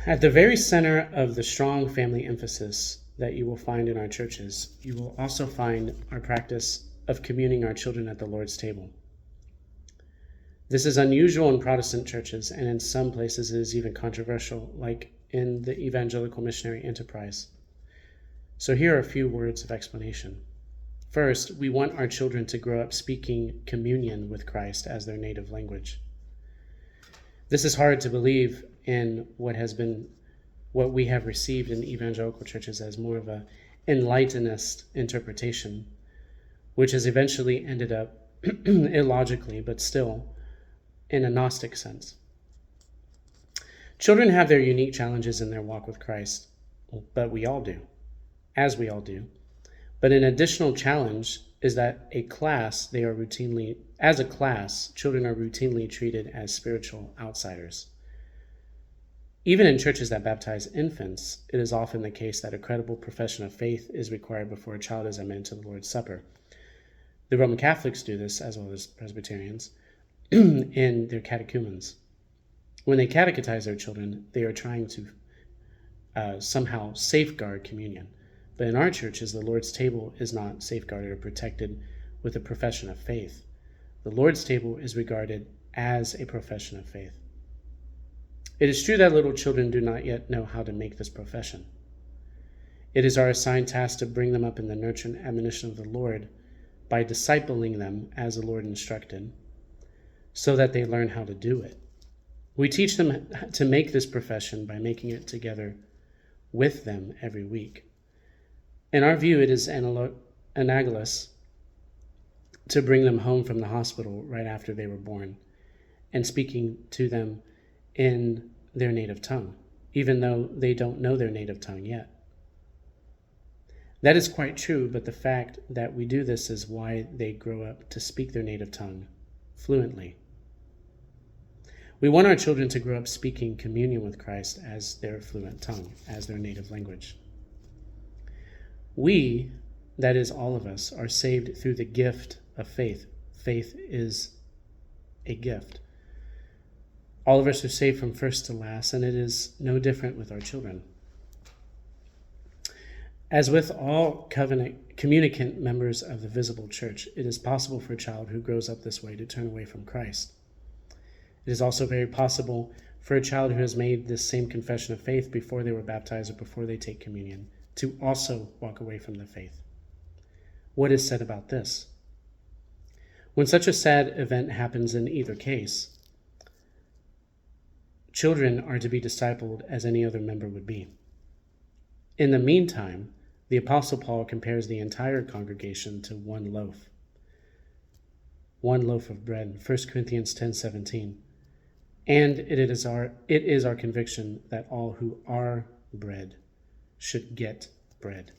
At the very center of the strong family emphasis that you will find in our churches, you will also find our practice of communing our children at the Lord's table. This is unusual in Protestant churches, and in some places it is even controversial, like in the Evangelical Missionary Enterprise. So here are a few words of explanation. First, we want our children to grow up speaking communion with Christ as their native language. This is hard to believe in what we have received in evangelical churches as more of a Enlightenist interpretation, which has eventually ended up illogically, but still in a Gnostic sense. Children have their unique challenges in their walk with Christ, but we all do, as we all do. But an additional challenge is that as a class, children are routinely treated as spiritual outsiders. Even in churches that baptize infants, it is often the case that a credible profession of faith is required before a child is admitted to the Lord's Supper. The Roman Catholics do this, as well as Presbyterians, in their catechumens. When they catechize their children, they are trying to somehow safeguard communion. But in our churches, the Lord's table is not safeguarded or protected with a profession of faith. The Lord's table is regarded as a profession of faith. It is true that little children do not yet know how to make this profession. It is our assigned task to bring them up in the nurture and admonition of the Lord by discipling them as the Lord instructed, so that they learn how to do it. We teach them to make this profession by making it together with them every week. In our view, it is analogous to bring them home from the hospital right after they were born and speaking to them in their native tongue, even though they don't know their native tongue yet. That is quite true, but the fact that we do this is why they grow up to speak their native tongue fluently. We want our children to grow up speaking communion with Christ as their fluent tongue, as their native language. We, that is all of us, are saved through the gift of faith. Faith is a gift. All of us are saved from first to last, and it is no different with our children. As with all communicant members of the visible church, it is possible for a child who grows up this way to turn away from Christ. It is also very possible for a child who has made this same confession of faith before they were baptized or before they take communion to also walk away from the faith. What is said about this? When such a sad event happens in either case, children are to be discipled as any other member would be. In the meantime, the Apostle Paul compares the entire congregation to one loaf of bread, 1 Corinthians 10:17. And it is our conviction that all who are bread should get bread.